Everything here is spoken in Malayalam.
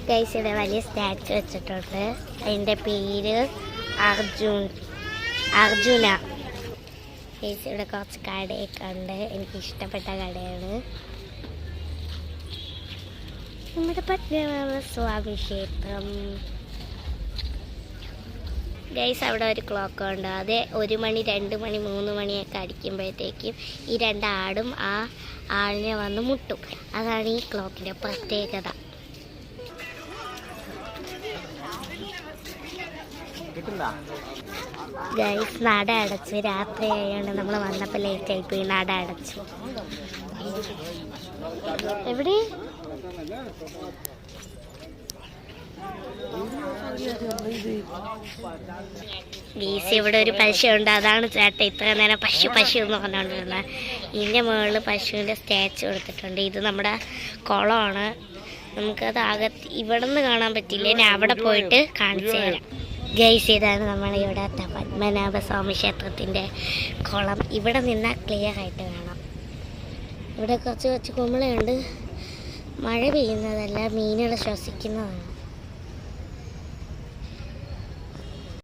ഗൈസ് ഇവിടെ വലിയ സ്റ്റാച്ചു വെച്ചിട്ടുണ്ട്. അതിൻ്റെ പേര് അർജുന. ഗൈസ് ഇവിടെ കുറച്ച് കടയൊക്കെ ഉണ്ട്. എനിക്കിഷ്ടപ്പെട്ട കടയാണ് നമ്മുടെ പത്മനാഭസ്വാമി ക്ഷേത്രം. ഗൈസ് അവിടെ ഒരു ക്ലോക്ക് ഉണ്ട്. അത് 1 മണി 2 മണി 3 മണിയൊക്കെ അടിക്കുമ്പോഴത്തേക്കും ഈ 2 ആടും ആ ആളിനെ വന്ന് മുട്ടും. അതാണ് ഈ ക്ലോക്കിൻ്റെ പ്രത്യേകത. ഗൈസ് നട അടച്ച്, രാത്രി ആയതുകൊണ്ട് നമ്മൾ വന്നപ്പോൾ ലേറ്റ് ആയിപ്പോയി. നട അടച്ചു. എവിടെ ഗീസ് ഇവിടെ ഒരു പശു ഉണ്ട്. അതാണ് ചേട്ടൻ ഇത്ര നേരം പശു എന്ന് പറഞ്ഞുകൊണ്ടിരുന്നത്. ഇതിൻ്റെ മുകളിൽ പശുവിൻ്റെ സ്റ്റാച്ചു കൊടുത്തിട്ടുണ്ട്. ഇത് നമ്മുടെ കുളമാണ്. നമുക്കത് ഇവിടെ നിന്ന് കാണാൻ പറ്റില്ല. ഞാൻ അവിടെ പോയിട്ട് കാണിച്ചു തരാം. ഗൈസ് ഇതാണ് നമ്മളിവിടെ പത്മനാഭസ്വാമി ക്ഷേത്രത്തിൻ്റെ കുളം. ഇവിടെ നിന്നാൽ ക്ലിയർ ആയിട്ട് കാണാം. ഇവിടെ കുറച്ച് കുമ്പളയുണ്ട്. മഴ പെയ്യുന്നതല്ല, മീനുകൾ ശ്വസിക്കുന്നതാണ്.